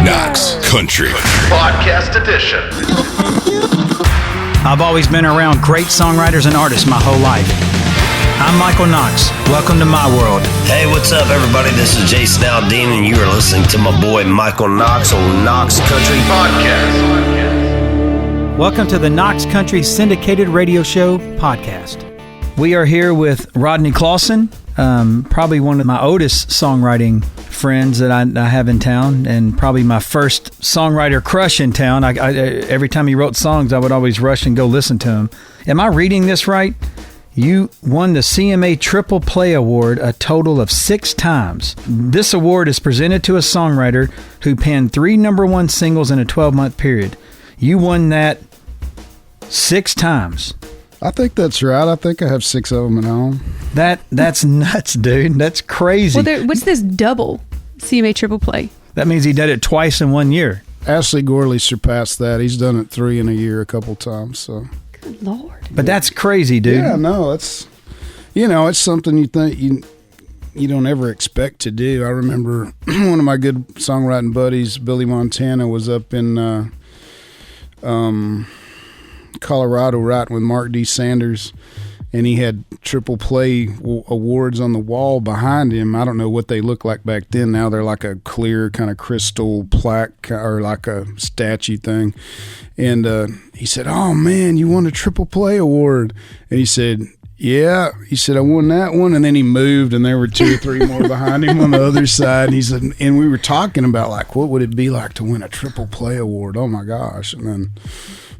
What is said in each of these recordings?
Knox Country Podcast Edition. I've always been around great songwriters and artists my whole life. I'm Michael Knox. Welcome to my world. Hey, what's up, everybody? This is Jason Aldean, and you are listening to my boy Michael Knox on Knox Country Podcast. Welcome to the Knox Country Syndicated Radio Show podcast. We are here with Rodney Clawson, probably one of my oldest songwriting friends that I have in town, and probably my first songwriter crush in town. I every time he wrote songs, I would always rush and go listen to him. Am I reading this right? You won the CMA Triple Play Award a total of 6 times. This award is presented to a songwriter who penned 3 #1 singles in a 12-month period. You won that 6 times. I think that's right. I think I have 6 of them at home. That's nuts, dude. That's crazy. Well, what's this double CMA Triple Play? That means he did it twice in 1 year. Ashley Gorley surpassed that. He's done it 3 in a year a couple times. So, Good Lord. But that's crazy, dude. yeah, no, it's it's something you think you don't ever expect to do. I remember one of my good songwriting buddies, Billy Montana, was up in Colorado writing with Mark D. Sanders, and he had triple play awards on the wall behind him. I don't know what they look like back then. Now they're like a clear kind of crystal plaque or like a statue thing. And he said, "Oh man, you won a triple play award." And he said, "Yeah." He said, "I won that one." And then he moved, and there were 2 or 3 more behind him on the other side. And he said, and we were talking about like, what would it be like to win a triple play award? Oh my gosh. And then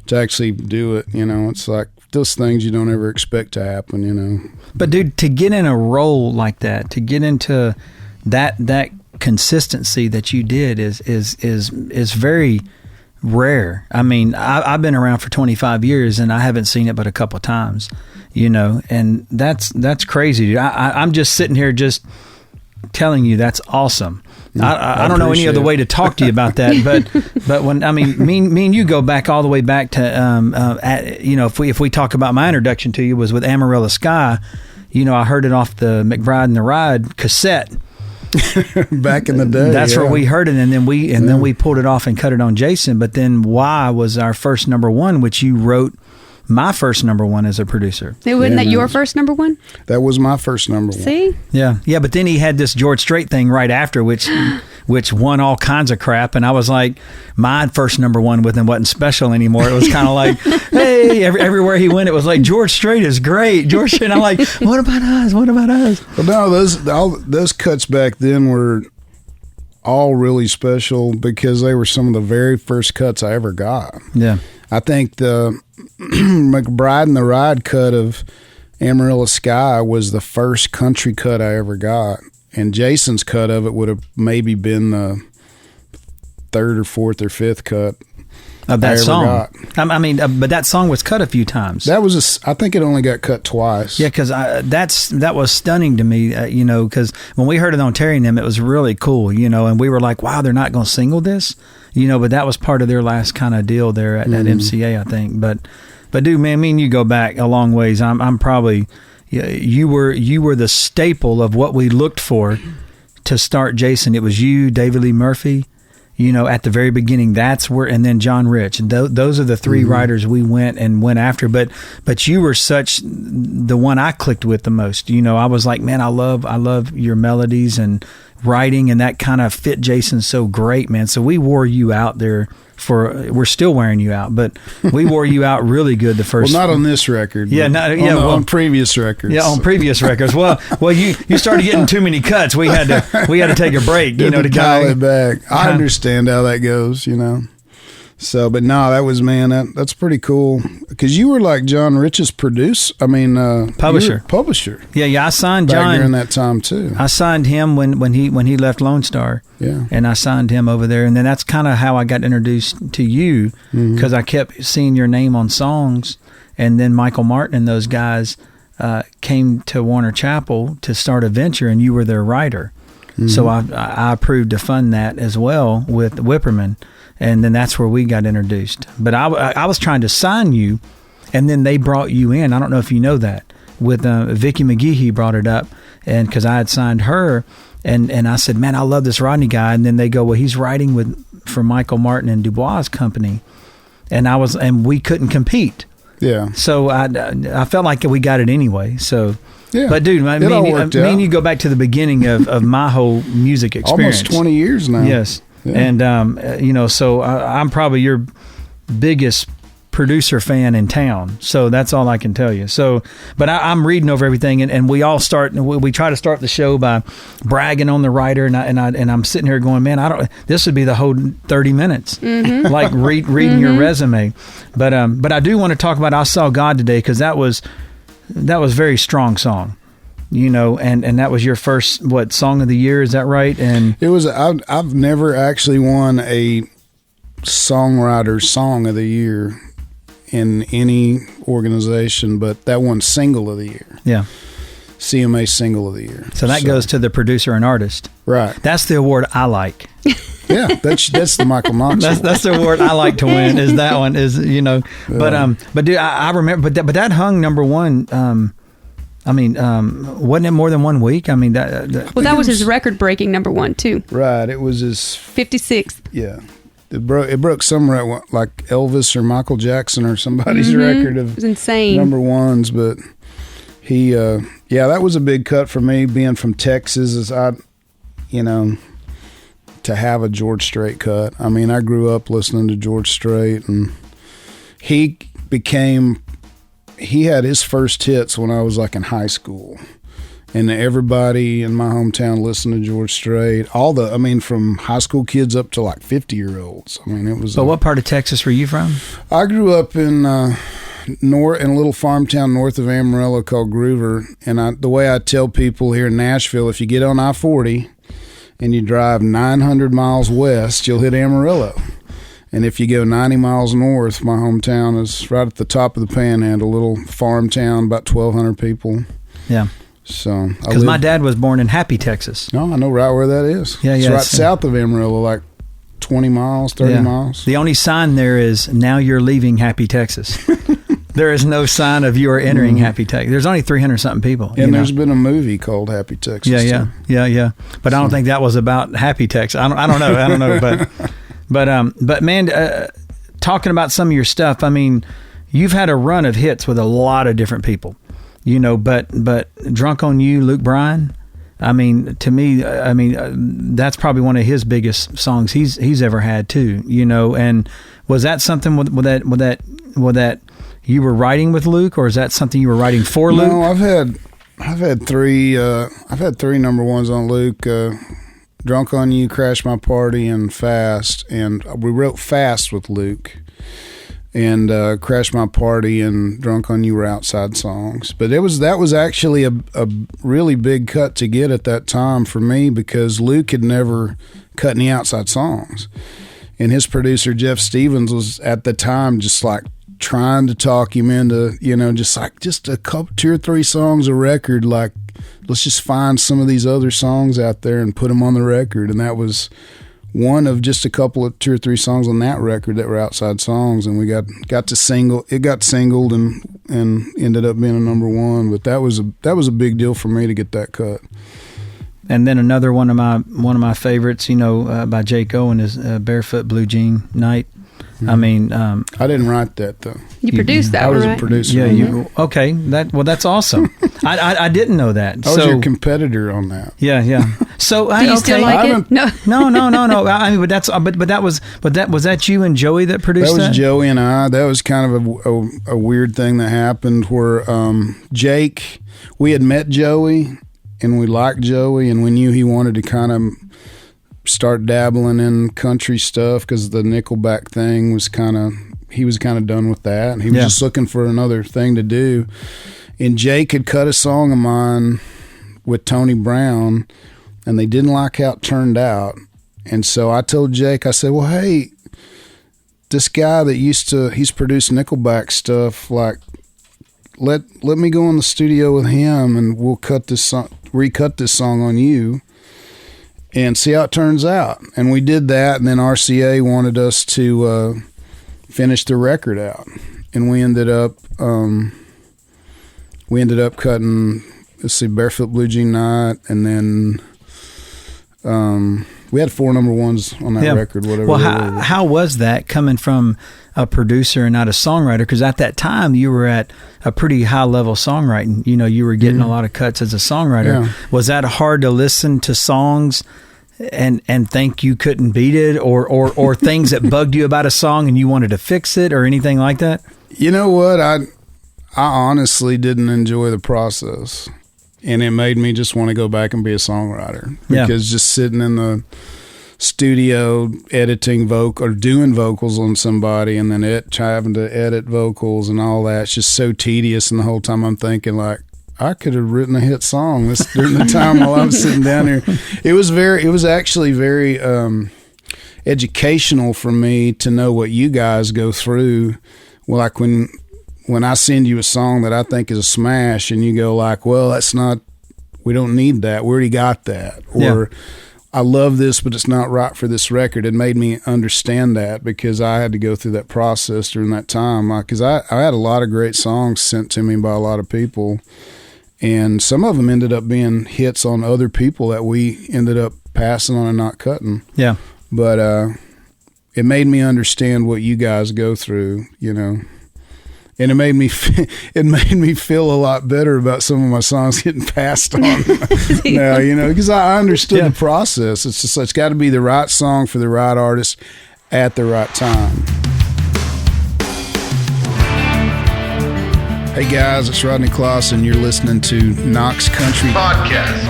to actually do it, it's like those things you don't ever expect to happen, But dude, to get in a role like that, to get into that consistency that you did is very rare. I mean, I've been around for 25 years and I haven't seen it but a couple times, and that's crazy, dude. I'm just sitting here just telling you that's awesome. I don't know any other way to talk to you about that, but when me and you go back all the way back to if we talk about my introduction to you was with Amarillo Sky. I heard it off the McBride and the Ride cassette back in the day. That's where we heard it, and then we pulled it off and cut it on Jason. But then Why was our first #1, which you wrote. My first #1 as a producer. Wasn't that your first #1? That was my first #1. See? Yeah. But then he had this George Strait thing right after, which won all kinds of crap. And I was like, my first #1 with him wasn't special anymore. It was kind of like, hey, everywhere he went, it was like, George Strait is great. George Strait. And I'm like, what about us? What about us? Well, no, those cuts back then were all really special because they were some of the very first cuts I ever got. Yeah. I think the McBride and the Ride cut of Amarillo Sky was the first country cut I ever got. And Jason's cut of it would have maybe been the 3rd or 4th or 5th cut of that song. Got. But that song was cut a few times. That was I think it only got cut twice. Yeah, because that was stunning to me, because when we heard it on Terry and them, it was really cool, and we were like, wow, they're not going to single this, but that was part of their last kind of deal there at MCA, I think. But dude, man, me and you go back a long ways. I'm probably, you were the staple of what we looked for to start Jason. It was you, David Lee Murphy. At the very beginning, that's where, and then John Rich. Those are the 3 writers we went after. But you were such the one I clicked with the most. I was like, man, I love your melodies and writing, and that kind of fit Jason so great, man. So we wore you out there we're still wearing you out, but we wore you out really good the first. Well, not on this record. Yeah, on previous records. Yeah, on previous records. Well, you started getting too many cuts. We had to take a break, to dial it back. I understand how that goes, So, but no, that was, man, that's pretty cool. Because you were like John Rich's publisher. Yeah, I signed John back during that time too. I signed him when he left Lone Star. Yeah, and I signed him over there, and then that's kind of how I got introduced to you, because I kept seeing your name on songs, and then Michael Martin and those guys came to Warner Chapel to start a venture, and you were their writer. So I approved to fund that as well with Whipperman. And then that's where we got introduced. But I was trying to sign you, and then they brought you in. I don't know if you know that. With Vicky McGehee brought it up, and because I had signed her, and I said, man, I love this Rodney guy. And then they go, well, he's writing for Michael Martin and Dubois Company, and we couldn't compete. Yeah. So I felt like we got it anyway. So, Yeah. but dude, It all worked out. me and you go back to the beginning of my whole music experience. Almost 20 years now. Yes. Yeah. And, so I'm probably your biggest producer fan in town. So that's all I can tell you. So, but I'm reading over everything, and we all we try to start the show by bragging on the writer, and I'm sitting here going, man, this would be the whole 30 minutes, like reading your resume. But I do want to talk about I Saw God Today, because that was a very strong song. And that was your first song of the year, is that right? And it was. I've never actually won a songwriter song of the year in any organization, but that won single of the year. Yeah, CMA single of the year. So that goes to the producer and artist. Right. That's the award I like. Yeah, that's the Michael Knox. That's the award I like to win. Is that one? But dude, I remember. But that hung number one. Wasn't it more than 1 week? I mean, that was his record-breaking number one too. Right. It was his 56th. Yeah. It broke somewhere like Elvis or Michael Jackson or somebody's record of It was insane. number ones. But he, that was a big cut for me, being from Texas. To have a George Strait cut. I mean, I grew up listening to George Strait, and he had his first hits when I was like in high school. And everybody in my hometown listened to George Strait. From high school kids up to like 50-year-olds. I mean, it was. But what part of Texas were you from? I grew up in a little farm town north of Amarillo called Groover. And the way I tell people here in Nashville, if you get on I-40 and you drive 900 miles west, you'll hit Amarillo. And if you go 90 miles north, my hometown is right at the top of the Panhandle, a little farm town, about 1,200 people. Yeah. So, because my dad was born in Happy, Texas. No, I know right where that is. Yeah, it's right south of Amarillo, like 20 miles, 30 miles. The only sign there is, now you're leaving Happy, Texas. There is no sign of you are entering Happy, Texas. There's only 300-something people. And there's been a movie called Happy, Texas. Yeah. But I don't think that was about Happy, Texas. I don't know. But man, talking about some of your stuff, I mean, you've had a run of hits with a lot of different people. But Drunk on You, Luke Bryan, I mean, to me, that's probably one of his biggest songs he's ever had too, and was that something with that you were writing with Luke, or is that something you were writing for Luke? No, I've had three number ones on Luke, Drunk on You, Crash My Party, and Fast, and we wrote Fast with Luke. And Crash My Party and Drunk on You were outside songs. But that was actually a really big cut to get at that time for me, because Luke had never cut any outside songs. And his producer, Jeff Stevens, was at the time just like trying to talk him into, just a couple, 2 or 3 songs a record. Like, let's just find some of these other songs out there and put them on the record. And that was one of just a couple of 2 or 3 songs on that record that were outside songs, and we got to single. It got singled and ended up being a number one. But that was a big deal for me to get that cut. And then another one of my favorites, by Jake Owen, is Barefoot Blue Jean Night. I mean, I didn't write that though. You produced that I one, was right? a producer. Yeah, okay. That's awesome. I didn't know that. I was your competitor on that. Yeah. So do you still like it? No. I mean, was that you and Joey that produced that? That was Joey and I. That was kind of a weird thing that happened where Jake, we had met Joey and we liked Joey, and we knew he wanted to kind of start dabbling in country stuff, because the Nickelback thing was he was kind of done with that, and he was just looking for another thing to do. And Jake had cut a song of mine with Tony Brown, and they didn't like how it turned out. And so I told Jake, I said, well, hey, this guy that he's produced Nickelback stuff, like, let me go in the studio with him and we'll recut this song on you and see how it turns out. And we did that, and then RCA wanted us to finish the record out, and we ended up cutting, let's see, Barefoot Blue Jean Night, and then We had 4 number ones on that record, whatever. Well, how was that coming from a producer and not a songwriter? Because at that time, you were at a pretty high-level songwriting. You know, you were getting a lot of cuts as a songwriter. Yeah. Was that hard to listen to songs and think you couldn't beat it, or things that bugged you about a song and you wanted to fix it, or anything like that? You know what? I honestly didn't enjoy the process. And it made me just want to go back and be a songwriter, because just sitting in the studio editing or doing vocals on somebody, and then having to edit vocals and all that, it's just so tedious. And the whole time I'm thinking, like, I could have written a hit song during the time while I was sitting down here. It was actually very educational for me to know what you guys go through. Well, like when I send you a song that I think is a smash, and you go like, well, we don't need that. We already got that. Or I love this, but it's not right for this record. It made me understand that, because I had to go through that process during that time. Because I had a lot of great songs sent to me by a lot of people, and some of them ended up being hits on other people that we ended up passing on and not cutting. Yeah. But it made me understand what you guys go through, you know. And it made me feel a lot better about some of my songs getting passed on now, you know, because I understood the process. It's just, it's got to be the right song for the right artist at the right time. Hey guys, it's Rodney Clawson. You're listening to Knox Country Podcast.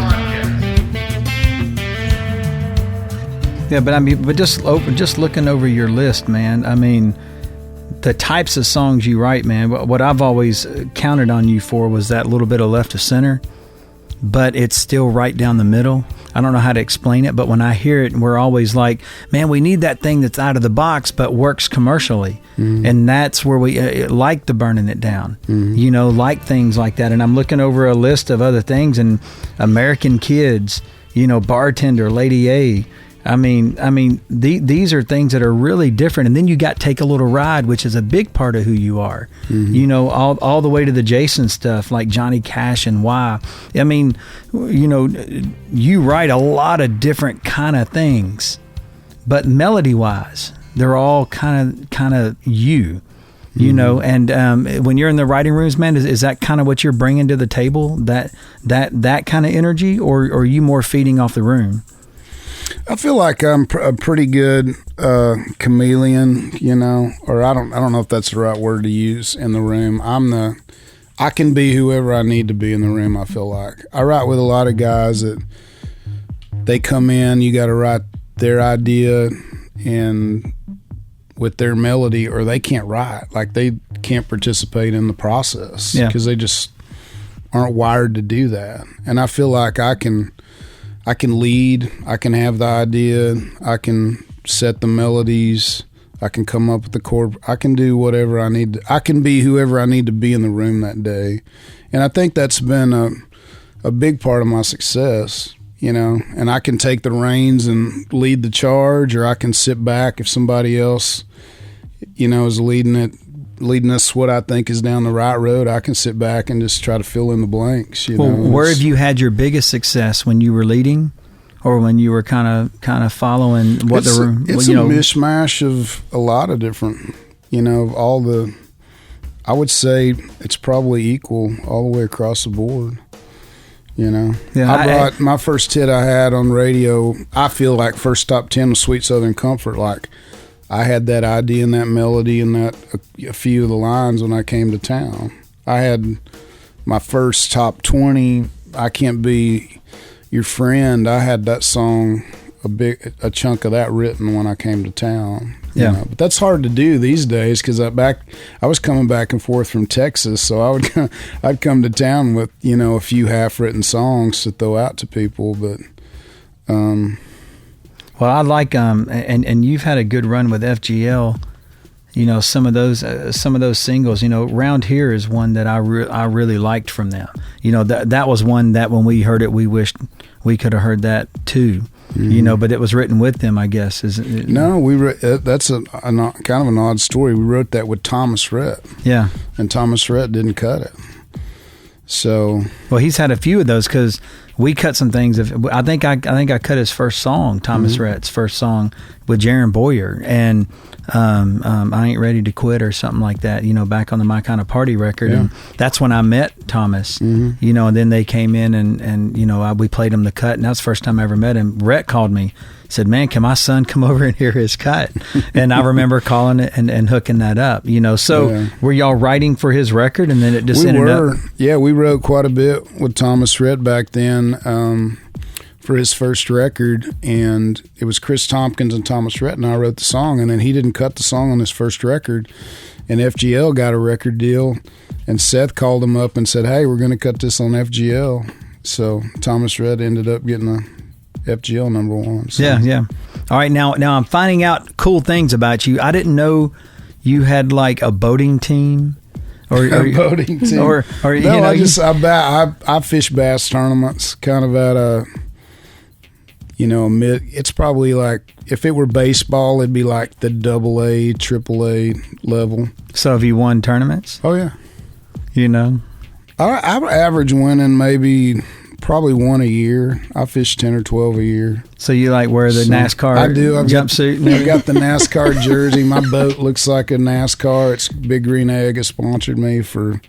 Yeah, but just looking over your list, man. I mean, the types of songs you write, man. What I've always counted on you for was that little bit of left of center, but it's still right down the middle. I don't know how to explain it, but when I hear it, we're always like, man, we need that thing that's out of the box but works commercially. Mm-hmm. And that's where we like the burning it down, you know, like things like that. And I'm looking over a list of other things, and American Kids, you know, Bartender, Lady A. I mean, these are things that are really different. And then you got Take a Little Ride, which is a big part of who you are. Mm-hmm. You know, all the way to the Jason stuff, like Johnny Cash and Why. I mean, you know, you write a lot of different kind of things, but melody-wise, they're all kind of you. You know, and when you're in the writing rooms, man, is that kind of what you're bringing to the table? That kind of energy, or are you more feeding off the room? I feel like I'm a pretty good chameleon, you know, or I don't know if that's the right word to use in the room. I can be whoever I need to be in the room. I feel like I write with a lot of guys that they come in, you got to write their idea and with their melody, or they can't write. Like, they can't participate in the process because they just aren't wired to do that. And I feel like I can lead, I can have the idea, I can set the melodies, I can come up with the chord, I can do whatever I need to, I can be whoever I need to be in the room that day. And I think that's been a big part of my success, you know, and I can take the reins and lead the charge, or I can sit back if somebody else, you know, is leading us what I think is down the right road. I can sit back and just try to fill in the blanks. You know, where have you had your biggest success, when you were leading, or when you were kind of following what the room? It's a mishmash of a lot of different, you know, all the. I would say it's probably equal all the way across the board. You know, my first hit I had on radio, I feel like first top 10 was Sweet Southern Comfort. Like, I had that idea and that melody and that a few of the lines when I came to town. I had my first top 20, I Can't Be Your Friend. I had that song, a chunk of that written when I came to town. Yeah, you know? But that's hard to do these days, because I was coming back and forth from Texas, so I'd come to town with, you know, a few half-written songs to throw out to people. But well, I like and you've had a good run with FGL. You know, some of those singles. You know, Round Here is one that I really liked from them. You know, that was one that when we heard it, we wished we could have heard that too. Mm-hmm. You know, but it was written with them, I guess. No, we wrote, that's a kind of an odd story. We wrote that with Thomas Rhett. Yeah, and Thomas Rhett didn't cut it. So, well, he's had a few of those because we cut some things. I think I cut his first song, Thomas Rhett's first song with Jaron Boyer, and I Ain't Ready to Quit or something like that. Back on the My Kind of Party record, and that's when I met Thomas. And then they came in and we played him the cut, and that was the first time I ever met him. Rhett called me. Said, "Man, can my son come over and hear his cut?" And I remember calling it and hooking that up. So were y'all writing for his record, and then it just ended up? Yeah, we wrote quite a bit with Thomas Rhett back then for his first record, and it was Chris Tompkins and Thomas Rhett, and I wrote the song, and then he didn't cut the song on his first record, and FGL got a record deal, and Seth called him up and said, "Hey, we're going to cut this on FGL." So Thomas Rhett ended up getting a FGL #1. So. Yeah. All right, now I'm finding out cool things about you. I didn't know you had like a boating team, or a boating team, or no. I fish bass tournaments, kind of at a mid. It's probably like if it were baseball, it'd be like the AA, AAA level. So have you won tournaments? Oh yeah. I average winning maybe. Probably one a year. I fish 10 or 12 a year. So you like wear the NASCAR I do. jumpsuit? I've got the NASCAR jersey. My boat looks like a NASCAR. It's Big Green Egg has sponsored me for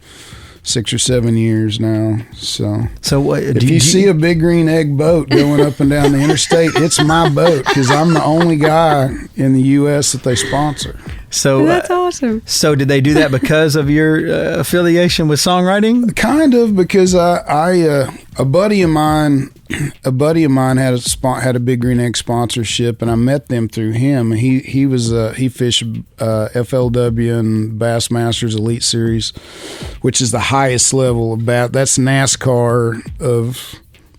6 or 7 years now. So what, if you see a Big Green Egg boat going up and down the interstate, it's my boat because I'm the only guy in the U.S. that they sponsor. So that's awesome. So did they do that because of your affiliation with songwriting? Kind of, because a buddy of mine had a Big Green Egg sponsorship, and I met them through him. He fished FLW and Bassmasters Elite Series, which is the highest level of bass. That's NASCAR of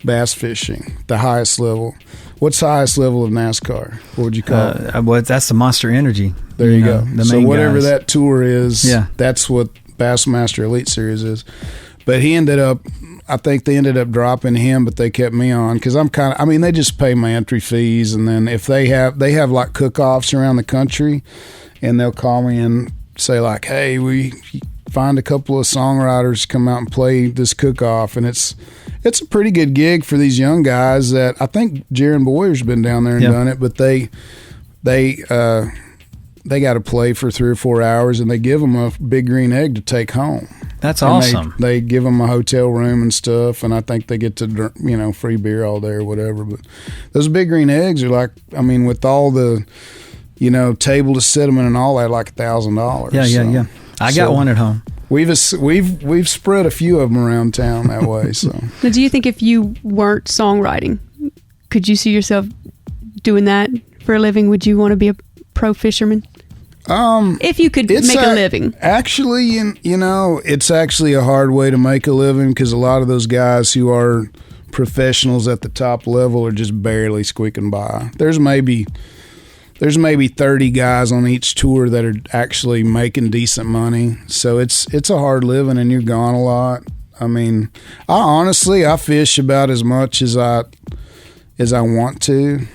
bass fishing, the highest level. What's the highest level of NASCAR? What would you call it? Well, that's the Monster Energy. There you go. The so main whatever guys. that tour is, that's what Bassmaster Elite Series is. But I think they ended up dropping him, but they kept me on because they just pay my entry fees, and then if they have like cook-offs around the country, and they'll call me and say like, "Hey, we find a couple of songwriters to come out and play this cook-off," and it's a pretty good gig for these young guys that I think Jaron Boyer's been down there and done it, but they got to play for 3 or 4 hours, and they give them a Big Green Egg to take home. That's awesome. They give them a hotel room and stuff, and I think they get to free beer all day or whatever. But those Big Green Eggs are like, with all the table to sit them in and all that, like $1,000. Yeah. I got one at home. We've spread a few of them around town that way. So, now, do you think if you weren't songwriting, could you see yourself doing that for a living? Would you want to be a pro fisherman? If you could make a living. Actually, it's actually a hard way to make a living because a lot of those guys who are professionals at the top level are just barely squeaking by. There's maybe 30 guys on each tour that are actually making decent money. So it's a hard living, and you're gone a lot. I fish about as much as I want to.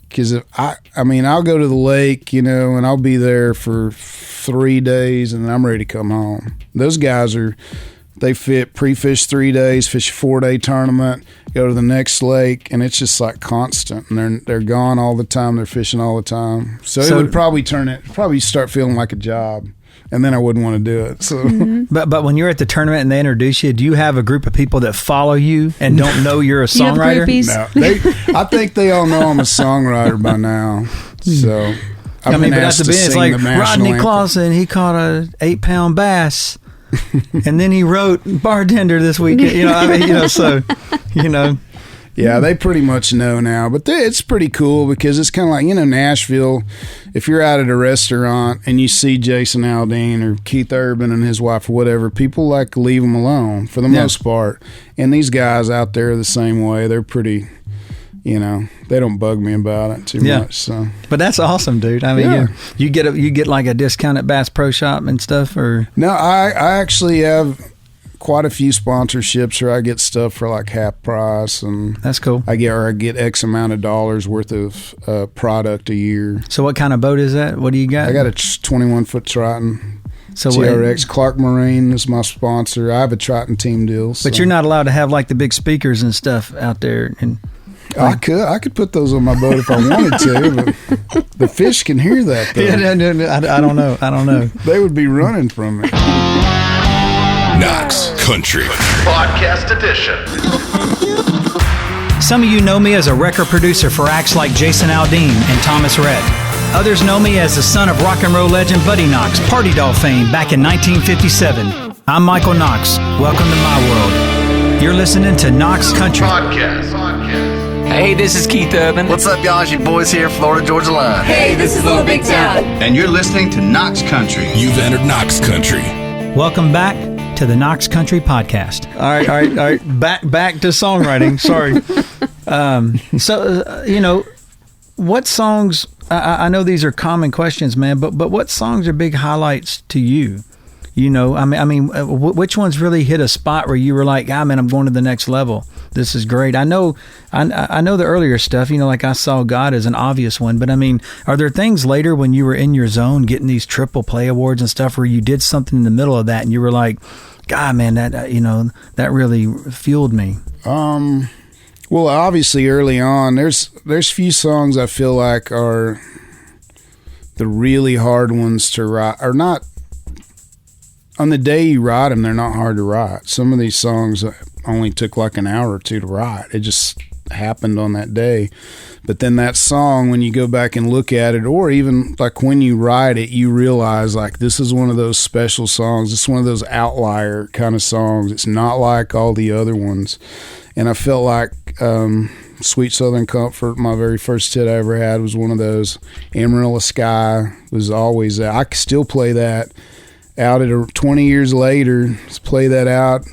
Because I'll go to the lake, and I'll be there for 3 days, and I'm ready to come home. Those guys pre-fish 3 days, fish a 4-day tournament, go to the next lake, and it's just like constant. And they're gone all the time. They're fishing all the time. So it would probably start feeling like a job. And then I wouldn't want to do it. So, but when you're at the tournament and they introduce you, do you have a group of people that follow you and don't know you're a songwriter? No, I think they all know I'm a songwriter by now. So, but at the beginning, it's like Rodney Clawson. He caught a 8-pound bass, and then he wrote "Bartender" this weekend. Yeah, they pretty much know now, but it's pretty cool because it's kind of like, Nashville, if you're out at a restaurant and you see Jason Aldean or Keith Urban and his wife or whatever, people like leave them alone for the most part. And these guys out there are the same way. They're pretty, they don't bug me about it too much. So, but that's awesome, dude. You get like a discount at Bass Pro Shop and stuff, or no? I actually have quite a few sponsorships where I get stuff for like half price, and that's cool. I get X amount of dollars worth of product a year. So what kind of boat is that? What do you got? I got a 21-foot Triton. So TRX. Clark Marine is my sponsor. I have a trotting team deal. So. But you're not allowed to have like the big speakers and stuff out there. And I could put those on my boat if I wanted to, but the fish can hear that though. Yeah, I don't know. They would be running from me. Knox Country Podcast Edition. Some of you know me as a record producer for acts like Jason Aldean and Thomas Rhett. Others know me as the son of rock and roll legend Buddy Knox, Party Doll fame back in 1957. I'm Michael Knox. Welcome to my world. You're listening to Knox Country Podcast. Hey, this is Keith Urban. What's up, y'all? It's your boys here, Florida Georgia Line. Hey, this is Little Big Town. And you're listening to Knox Country. You've entered Knox Country. Welcome back to the Knox Country Podcast. All right. Back to songwriting. Sorry. What songs? I know these are common questions, man. But what songs are big highlights to you? Which ones really hit a spot where you were like, man, I'm going to the next level. This is great. I know the earlier stuff, like I Saw God as an obvious one, but are there things later when you were in your zone getting these Triple Play Awards and stuff where you did something in the middle of that and you were like, God, man, that really fueled me? Well, obviously early on, there's few songs I feel like are the really hard ones to write, or not. On the day you write them, they're not hard to write. Some of these songs only took like an hour or two to write. It just happened on that day. But then that song, when you go back and look at it, or even like when you write it, you realize like this is one of those special songs. It's one of those outlier kind of songs. It's not like all the other ones. And I felt like Sweet Southern Comfort, my very first hit I ever had, was one of those. Amarillo Sky was always that. I still play that out at 20 years later, play that out,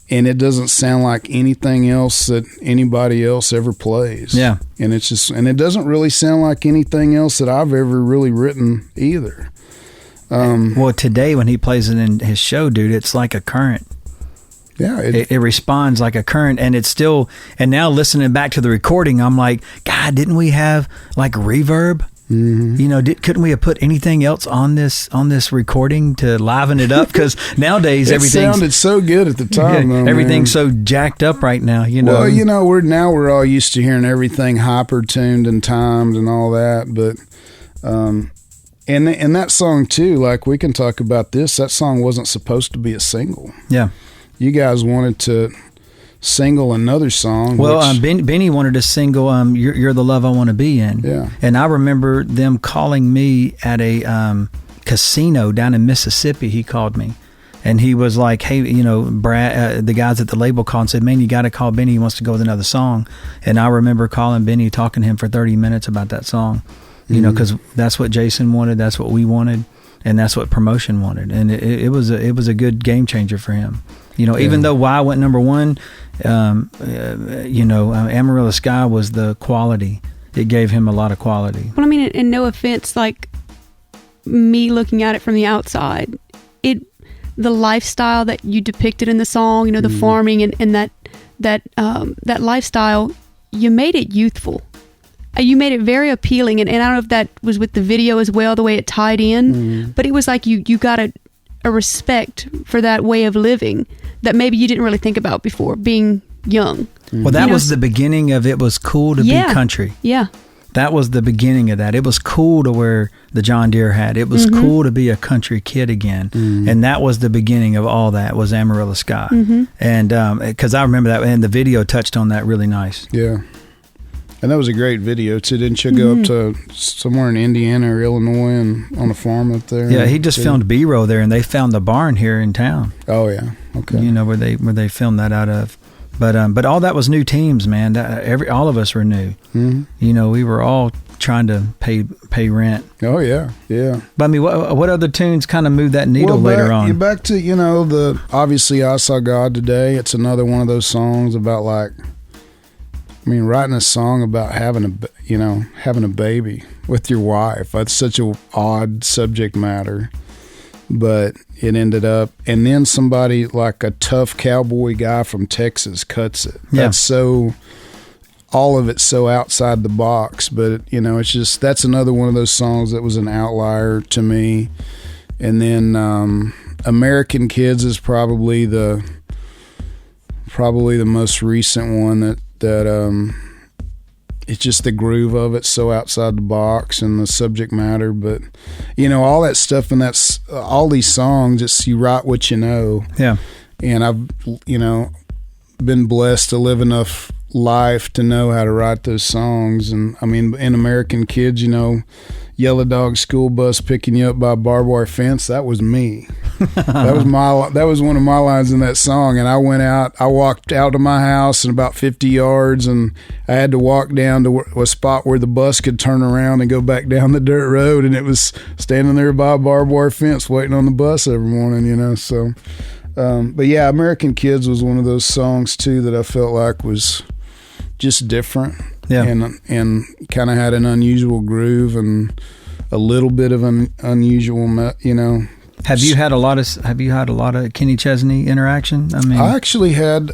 and it doesn't sound like anything else that anybody else ever plays. Yeah. And it doesn't really sound like anything else that I've ever really written either. Well, today when he plays it in his show, dude, it's like a current. Yeah. It responds like a current, and it's still, and now listening back to the recording, I'm like, God, didn't we have like reverb? Mm-hmm. Couldn't we have put anything else on this recording to liven it up? Because nowadays everything sounded so good at the time. Yeah, everything's so jacked up right now. Well, we're all used to hearing everything hyper tuned and timed and all that. But and that song too, like we can talk about this. That song wasn't supposed to be a single. Yeah, you guys wanted to single another song. Well, Benny wanted to single You're the Love I Want to Be In. Yeah. And I remember them calling me at a casino down in Mississippi. He called me and he was like, hey, Brad, the guys at the label called and said, man, you got to call Benny. He wants to go with another song. And I remember calling Benny, talking to him for 30 minutes about that song, because that's what Jason wanted. That's what we wanted. And that's what promotion wanted. And it was a good game changer for him. Even though Why went number one, Amarillo Sky was the quality. It gave him a lot of quality. Well, and no offense, like me looking at it from the outside, the lifestyle that you depicted in the song, the farming and that lifestyle, you made it youthful. You made it very appealing, and I don't know if that was with the video as well, the way it tied in, but it was like you got a respect for that way of living that maybe you didn't really think about before, being young. Well, that was the beginning of it was cool to be country. Yeah. That was the beginning of that. It was cool to wear the John Deere hat. It was cool to be a country kid again. And that was the beginning of all that, was Amarillo Sky. And because I remember that, and the video touched on that really nice. Yeah. And that was a great video too. Didn't you go up to somewhere in Indiana or Illinois and on a farm up there? Yeah, he just filmed B-roll there, and they found the barn here in town. Oh yeah, okay. Where they filmed that out of. But all that was new teams, man. All of us were new. We were all trying to pay rent. Oh yeah, yeah. But what other tunes kind of moved that needle later on? Back to obviously I Saw God Today. It's another one of those songs about like. Writing a song about having a baby with your wife. That's such an odd subject matter, but it ended up, and then somebody like a tough cowboy guy from Texas cuts it. Yeah. That's so, all of it's so outside the box, but it's just, that's another one of those songs that was an outlier to me. And then American Kids is probably the most recent one that it's just the groove of it, so outside the box, and the subject matter. But all that stuff, and that's all these songs. It's you write what you know. Yeah. And I've been blessed to live enough life to know how to write those songs. And I mean, in American Kids, Yellow Dog School Bus picking you up by a barbed wire fence, that was me. That was one of my lines in that song. And I walked out of my house in about 50 yards, and I had to walk down to a spot where the bus could turn around and go back down the dirt road, and it was standing there by a barbed wire fence waiting on the bus every morning, so but yeah, American Kids was one of those songs too that I felt like was just different. Yeah. And kind of had an unusual groove and a little bit of an unusual, Have you had a lot of Kenny Chesney interaction? I mean, I actually had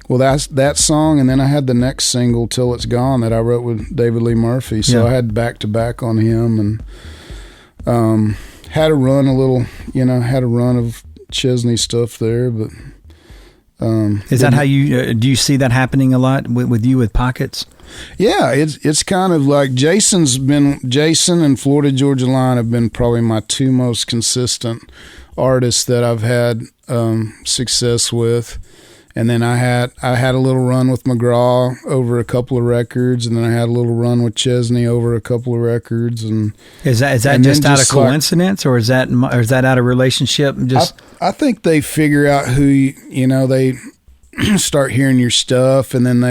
that's that song, and then I had the next single, Till It's Gone, that I wrote with David Lee Murphy. So I had back to back on him, and had a run of Chesney stuff there, but. Is that how you do you see that happening a lot with you with Pockets? Yeah, it's kind of like Jason and Florida Georgia Line have been probably my two most consistent artists that I've had success with. And then I had a little run with McGraw over a couple of records, and then I had a little run with Chesney over a couple of records. And is that just out of coincidence, or is that out of relationship? I think they figure out who they start hearing your stuff, and then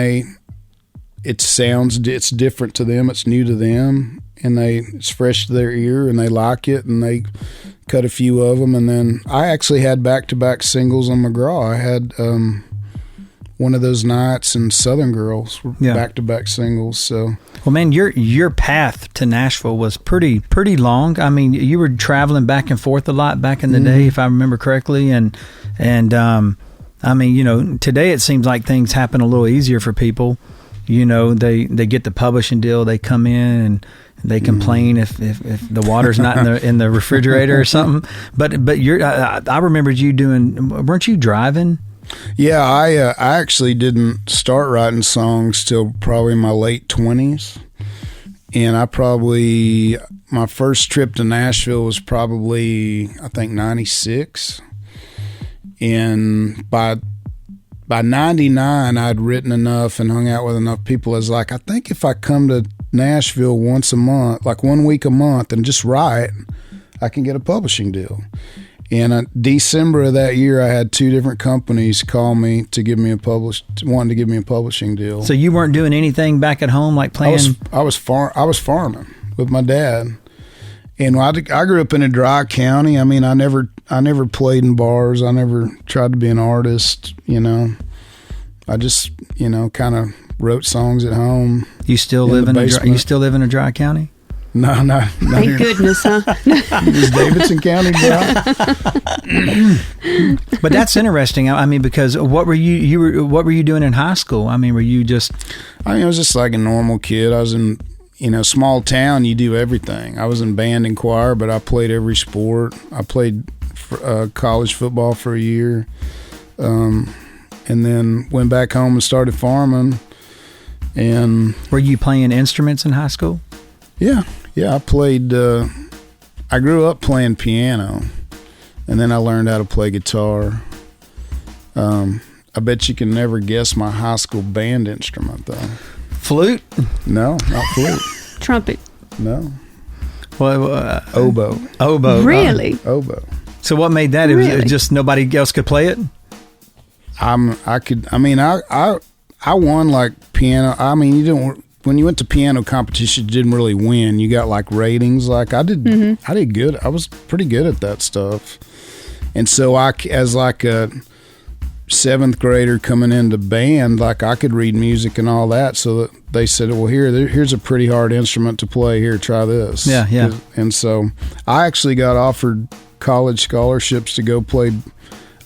it's different to them, it's new to them, and it's fresh to their ear, and they like it, and they cut a few of them. And then I actually had back-to-back singles on McGraw. I had One of Those Nights and Southern Girls were back-to-back singles. So, well, man, your path to Nashville was pretty long. I mean, you were traveling back and forth a lot back in the day, if I remember correctly, and I mean, today it seems like things happen a little easier for people. They get the publishing deal, they come in and they complain if the water's not in the refrigerator or something. But I remembered you weren't you driving? Yeah, I actually didn't start writing songs till probably my late 20s. And my first trip to Nashville was probably, I think, 96. And by 99, I'd written enough and hung out with enough people. I was like, I think if I come to Nashville once a month, like 1 week a month, and just write, I can get a publishing deal. And December of that year, I had two different companies call me to give me wanting to give me a publishing deal. So you weren't doing anything back at home, like playing? I was farming with my dad. And I grew up in a dry county. I mean, I never played in bars. I never tried to be an artist. I just kind of wrote songs at home. You still live in a dry county? No. Thank goodness, huh? Is Davidson County dry? But that's interesting. I mean, because what were you doing in high school? I mean, were you just? I was just like a normal kid. I was in. Small town, you do everything. I was in band and choir, but I played every sport. I played college football for a year, and then went back home and started farming. And were you playing instruments in high school? Yeah. I played. I grew up playing piano, and then I learned how to play guitar. I bet you can never guess my high school band instrument, though. Flute? No, not flute. Trumpet? No. Well, oboe. Oboe. Really? Oboe. So what made that? Really? It was just nobody else could play it? I won like piano. I mean, you didn't. When you went to piano competition, you didn't really win. You got like ratings. Like I did. I did good. I was pretty good at that stuff. And so as like a 7th grader coming into band, like I could read music and all that, so that they said, well, here's a pretty hard instrument to play, here, try this. Yeah. And so I actually got offered college scholarships to go play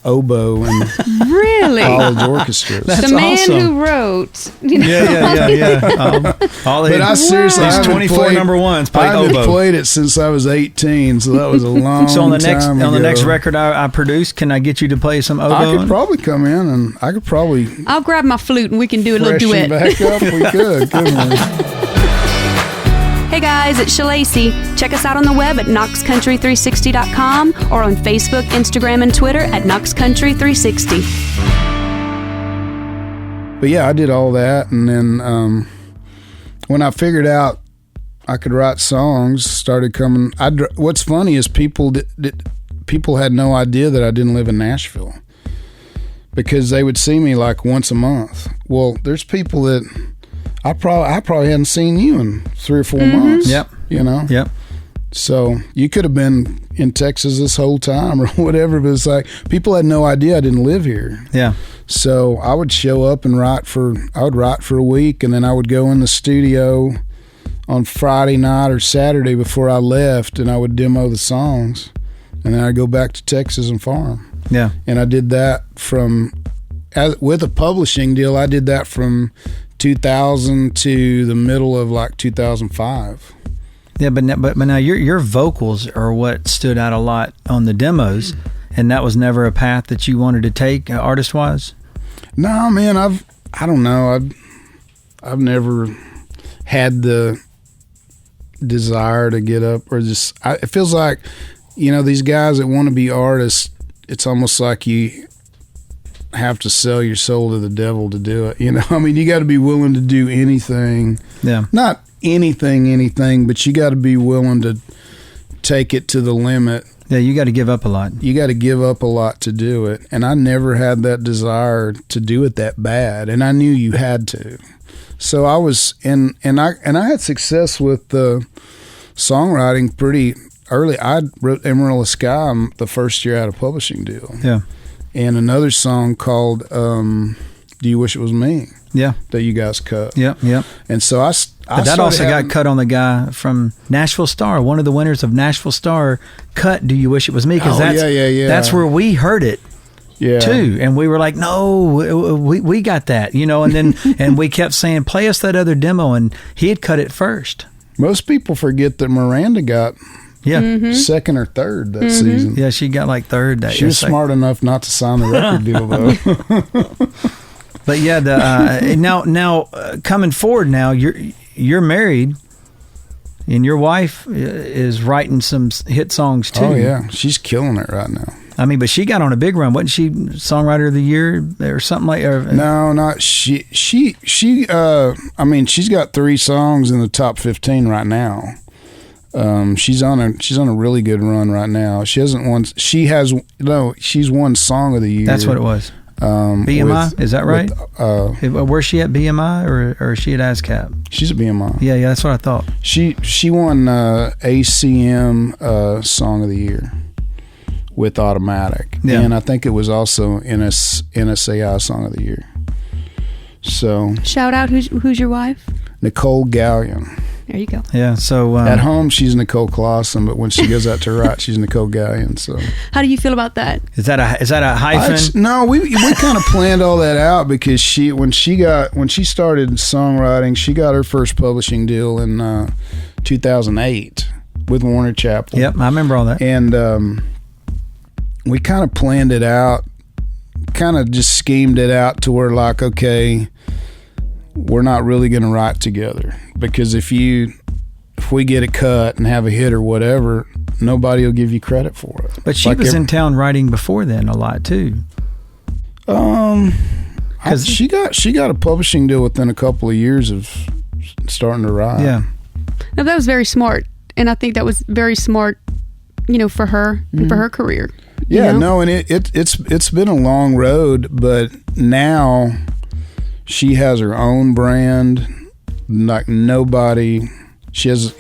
oboe and Really? college orchestras. That's the man awesome. who wrote, you know, Yeah. All But I seriously, these I haven't 24 played- number ones I played haven't oboe. played it since I was 18, so that was a long So on the next time on the ago. next record I produce, can I get you to play some oboe? I could probably come in and I could probably I'll grab my flute and we can do a little freshen duet. back up. We could, couldn't we? Hey guys, it's Shalacy. Check us out on the web at knoxcountry360.com or on Facebook, Instagram, and Twitter at knoxcountry360. But yeah, I did all that, and then when I figured out I could write songs, started coming. What's funny is people had no idea that I didn't live in Nashville because they would see me like once a month. Well, there's people that I probably hadn't seen you in 3 or 4 months. Yep. You know. Yep. So you could have been in Texas this whole time or whatever, but it's like people had no idea I didn't live here. Yeah. So I would show up and write for a week, and then I would go in the studio on Friday night or Saturday before I left, and I would demo the songs, and then I'd go back to Texas and farm. Yeah. And I did that with a publishing deal, I did that from 2000 to the middle of like 2005. Yeah, but now your vocals are what stood out a lot on the demos, and that was never a path that you wanted to take artist wise. No, man, I don't know. I've never had the desire to get up or just. It feels like, these guys that want to be artists. It's almost like you have to sell your soul to the devil to do it. I mean, you got to be willing to do anything. Yeah. Not anything, but you got to be willing to take it to the limit. Yeah, you got to give up a lot. You got to give up a lot to do it. And I never had that desire to do it that bad. And I knew you had to. So I was and I had success with the songwriting pretty early. I wrote Amarillo Sky the first year I had a publishing deal. Yeah. And another song called Do You Wish It Was Me? Yeah. That you guys cut. Yep. And so I But that also got cut on the guy from Nashville Star. One of the winners of Nashville Star cut Do You Wish It Was Me? Because that's where we heard it too. And we were like, no, we got that, and then and we kept saying, play us that other demo. And he had cut it first. Most people forget that Miranda got second or third that season. Yeah, she got like third that She year. was smart enough not to sign the record deal, though. But yeah, now coming forward now, you're married, and your wife is writing some hit songs too. Oh yeah, she's killing it right now. I mean, but she got on a big run, wasn't she? Songwriter of the year or something like? No, not she. I mean, she's got 3 songs in the top 15 right now. She's on a really good run right now. She's won Song of the Year. That's what it was. BMI, is that right? Where's she at, BMI or is she at ASCAP? She's at BMI. Yeah, that's what I thought. She won ACM Song of the Year with Automatic. Yeah. And I think it was also NSAI Song of the Year. So Shout out, who's your wife? Nicole Gallion. There you go. Yeah, so At home, she's Nicole Clawson, but when she goes out to write, she's Nicole Gallion. So How do you feel about that? is that a hyphen? No, we kind of planned all that out because when she started songwriting, she got her first publishing deal in 2008 with Warner Chappell. Yep, I remember all that. And we kind of planned it out, kind of just schemed it out to where like, okay, we're not really going to write together because if we get it cut and have a hit or whatever, nobody will give you credit for it. But she was in town writing before then a lot too. She got a publishing deal within a couple of years of starting to write. Yeah. No, that was very smart, and I think that was very smart, for her and for her career. Yeah, no, and it's been a long road, but now she has her own brand. Like nobody, she has,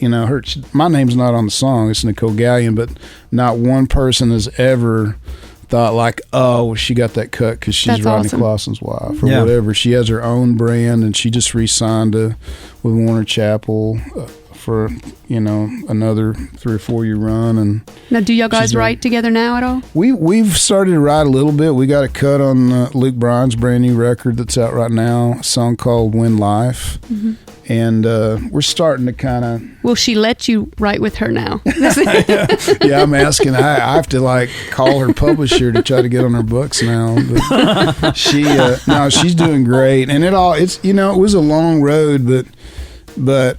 my name's not on the song. It's Nicole Gallion, but not one person has ever thought like, oh, she got that cut because she's That's Rodney awesome. Clawson's wife or whatever. She has her own brand, and she just re-signed with Warner Chappell for another 3 or 4 year run. And now, do y'all guys write together now at all? We've started to write a little bit. We got a cut on Luke Bryan's brand new record that's out right now, a song called Win Life. Mm-hmm. And we're starting to kind of... Will she let you write with her now? Yeah, I'm asking. I have to call her publisher to try to get on her books now. But she's doing great. And it was a long road, but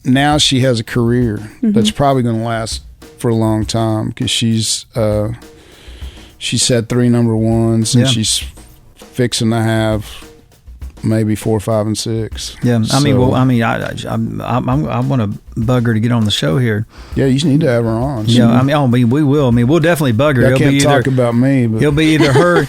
now she has a career that's probably going to last for a long time, because she's had 3 number ones, and she's fixing to have maybe 4, 5, and 6. Yeah, I want to bug her to get on the show here. Yeah, you need to have her on. Yeah, we will. We'll definitely bug her. I can't talk about me, but he'll be either her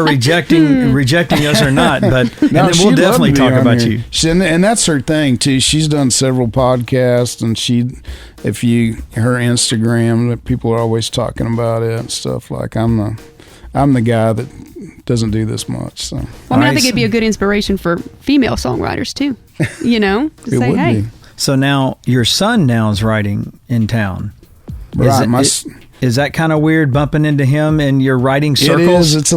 rejecting us or not. But and then we'll definitely talk about you. And that's her thing too. She's done several podcasts, and her Instagram, people are always talking about it and stuff. Like I'm the guy that doesn't do this much. So I think it'd be a good inspiration for female songwriters too. To say, hey. So now your son is writing in town. Right. Is that kind of weird bumping into him in your writing circles? It is.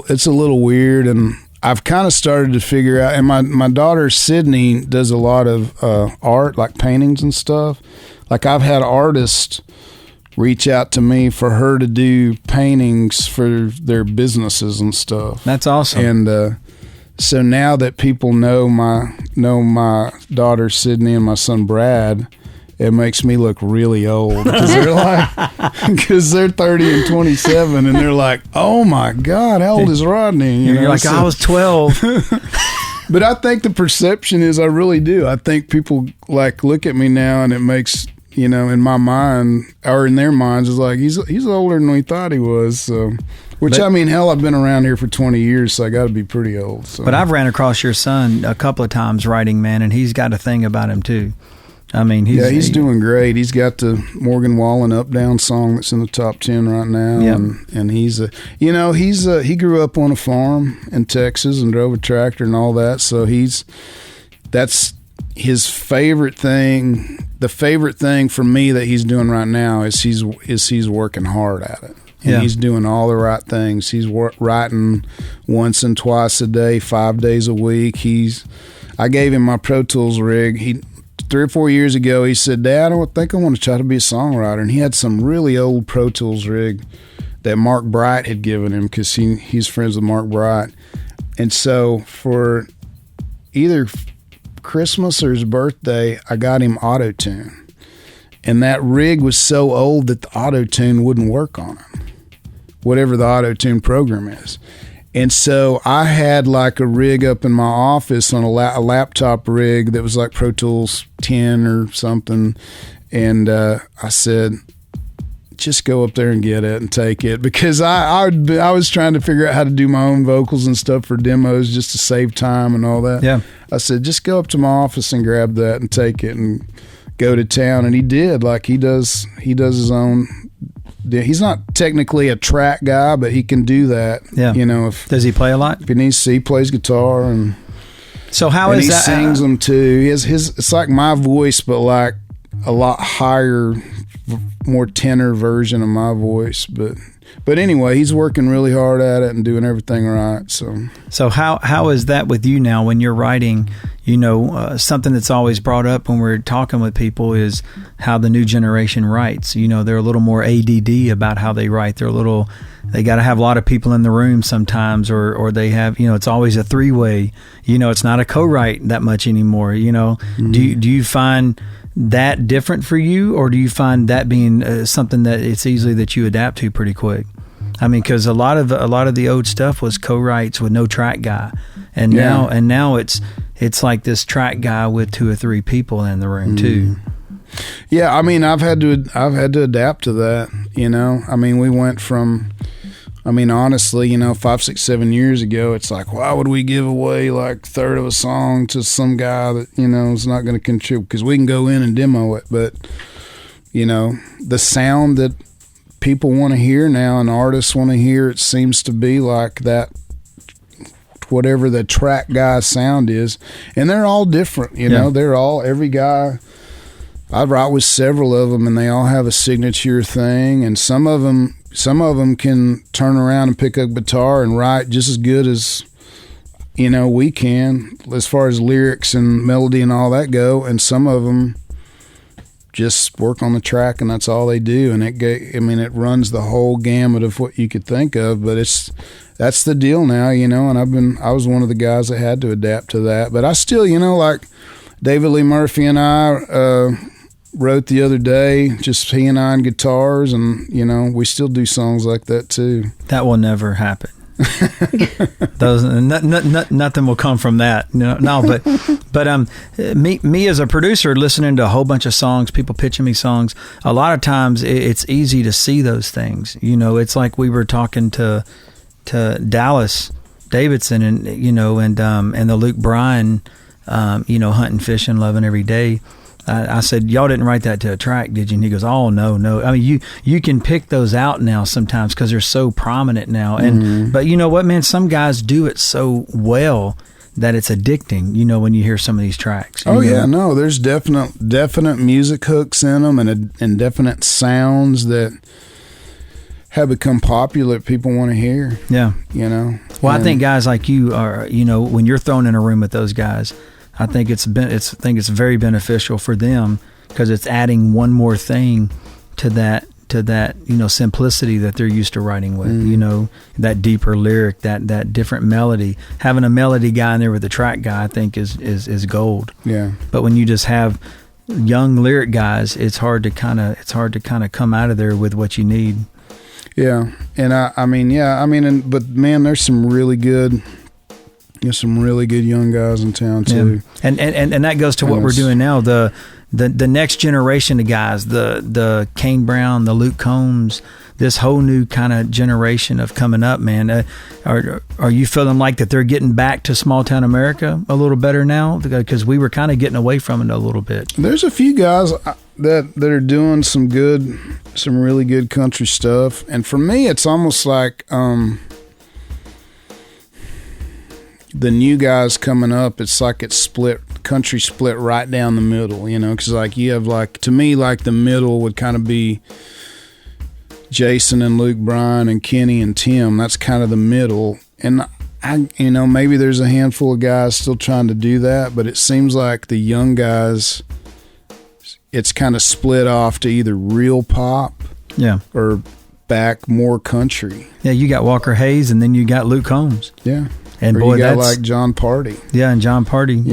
It's a little weird, and I've kind of started to figure out. And my daughter Sydney does a lot of art, like paintings and stuff. Like I've had artists reach out to me for her to do paintings for their businesses and stuff. That's awesome. And so now that people know my daughter Sydney and my son Brad, it makes me look really old, because they're 30 and 27, and they're like, "Oh my God, how old is Rodney?" You're like, I was 12. But I think the perception is, I really do. I think people look at me now, and it makes, in my mind, or in their minds, is like, he's older than we thought he was. So, I've been around here for 20 years, so I got to be pretty old. So. But I've ran across your son a couple of times writing, man, and he's got a thing about him too. He's doing great. He's got the Morgan Wallen Up Down song that's in the top 10 right now. Yep. And he grew up on a farm in Texas and drove a tractor and all that. So that's his favorite thing. The favorite thing for me that he's doing right now is he's working hard at it. And he's doing all the right things. He's writing once and twice a day, 5 days a week. I gave him my Pro Tools rig. 3 or 4 years ago, he said, "Dad, I think I want to try to be a songwriter." And he had some really old Pro Tools rig that Mark Bright had given him, because he's friends with Mark Bright. And so for either Christmas or his birthday, I got him Auto-Tune. And that rig was so old that the Auto-Tune wouldn't work on it, whatever the Auto-Tune program is. And so I had a rig up in my office on a laptop rig that was like Pro Tools 10 or something. And I said, just go up there and get it and take it, because I was trying to figure out how to do my own vocals and stuff for demos just to save time and all that. Yeah. I said, just go up to my office and grab that and take it and go to town. And he did. He does his own. He's not technically a track guy, but he can do that. Yeah. Does he play a lot? If he needs to, he plays guitar, and so how is that? He sings them too. He has it's like my voice, but like a lot higher, more tenor version of my voice. But anyway, he's working really hard at it and doing everything right. So how is that with you now when you're writing? Something that's always brought up when we're talking with people is how the new generation writes. They're a little more ADD about how they write. They got to have a lot of people in the room sometimes, or they have, it's always a 3-way. It's not a co-write that much anymore. Mm-hmm. Do you find that different for you, or do you find that being something that it's easily that you adapt to pretty quick? Because a lot of the old stuff was co-writes with no track guy, and now it's like this track guy with 2 or 3 people in the room too. Yeah, I've had to adapt to that. We went from, honestly, 5, 6, 7 years ago, it's like, why would we give away like a third of a song to some guy that is not going to contribute? Because we can go in and demo it, but the sound that people want to hear now and artists want to hear, it seems to be like that whatever the track guy's sound is, and they're all different. You know, they're all every guy. I write with several of them, and they all have a signature thing. And some of them can turn around and pick up guitar and write just as good as we can, as far as lyrics and melody and all that go. And some of them just work on the track, and that's all they do. And it runs the whole gamut of what you could think of. But that's the deal now, And I was one of the guys that had to adapt to that. But I still, like David Lee Murphy and I wrote the other day, just he and I on guitars, and we still do songs like that too. That will never happen. Nothing will come from that. But me as a producer, listening to a whole bunch of songs, people pitching me songs, a lot of times it's easy to see those things. It's like we were talking to Dallas Davidson and the Luke Bryan, hunting, fishing, loving every day. I said, y'all didn't write that to a track, did you? And he goes, oh, no. I mean, you can pick those out now sometimes because they're so prominent now. And But you know what, man? Some guys do it so well that it's addicting, when you hear some of these tracks. Yeah, no, there's definite music hooks in them and definite sounds that have become popular, people want to hear. Yeah. Well, I think guys like you are, when you're thrown in a room with those guys, I think it's very beneficial for them because it's adding one more thing to that simplicity that they're used to writing with. That deeper lyric, that different melody. Having a melody guy in there with a track guy, I think is gold. Yeah. But when you just have young lyric guys, it's hard to kind of come out of there with what you need. Yeah, and but man, there's some really good. There's some really good young guys in town too, and that goes to what we're doing now. The next generation of guys, the Kane Brown, the Luke Combs, this whole new kind of generation of coming up, man. Are you feeling like that they're getting back to small town America a little better now? Because we were kind of getting away from it a little bit. There's a few guys that are doing some really good country stuff, and for me, it's almost like. The new guys coming up, it's like country split right down the middle, because like you have to me, the middle would kind of be Jason and Luke Bryan and Kenny and Tim. That's kind of the middle. And maybe there's a handful of guys still trying to do that, but it seems like the young guys, it's kind of split off to either real pop or back more country. Yeah, you got Walker Hayes and then you got Luke Combs. Yeah. And or boy, you got like John Party. Yeah, and John Party.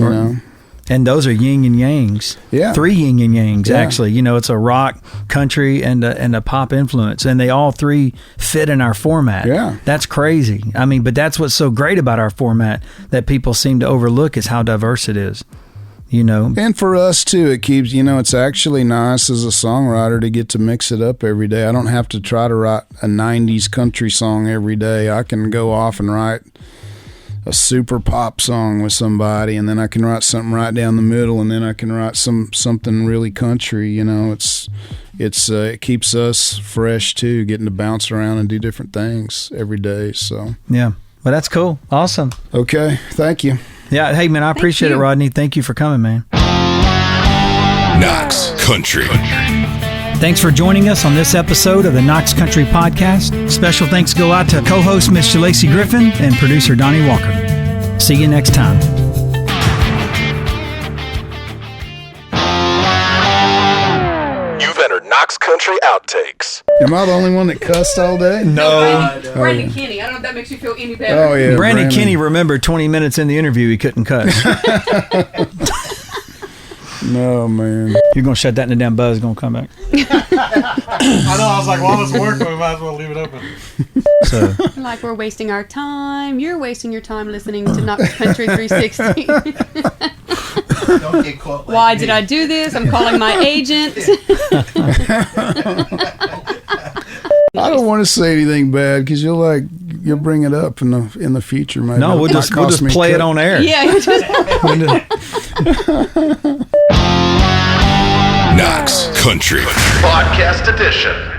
And those are yin and yangs. Yeah. 3 yin and yangs, actually. It's a rock, country, and a pop influence. And they all 3 fit in our format. Yeah. That's crazy. I mean, but that's what's so great about our format that people seem to overlook is how diverse it is. And for us, too, it keeps, it's actually nice as a songwriter to get to mix it up every day. I don't have to try to write a 90s country song every day. I can go off and write a super pop song with somebody, and then I can write something right down the middle, and then I can write something really country. It keeps us fresh too, getting to bounce around and do different things every day. So yeah, well, that's cool, awesome. Okay, thank you. Yeah, hey man, I appreciate it, Rodney. Thank you for coming, man. Knox Country. Thanks for joining us on this episode of the Knox Country Podcast. Special thanks go out to co-host Miss Lacey Griffin and producer Donnie Walker. See you next time. You've entered Knox Country Outtakes. Am I the only one that cussed all day? No. Brandon Kenny. I don't know if that makes you feel any better. Oh, yeah. Brandon Kenny remembered 20 minutes in the interview he couldn't cuss. No, man. You're going to shut that and the damn buzz going to come back. I know. I was like, while it's working, we might as well leave it open. So, like we're wasting our time. You're wasting your time listening to Knox Country 360. Don't get caught like Why me. did I do this? I'm calling my agent. I don't want to say anything bad because you'll bring it up in the future. Maybe. No, we'll just play it on air. Yeah. Knox Country Podcast Edition.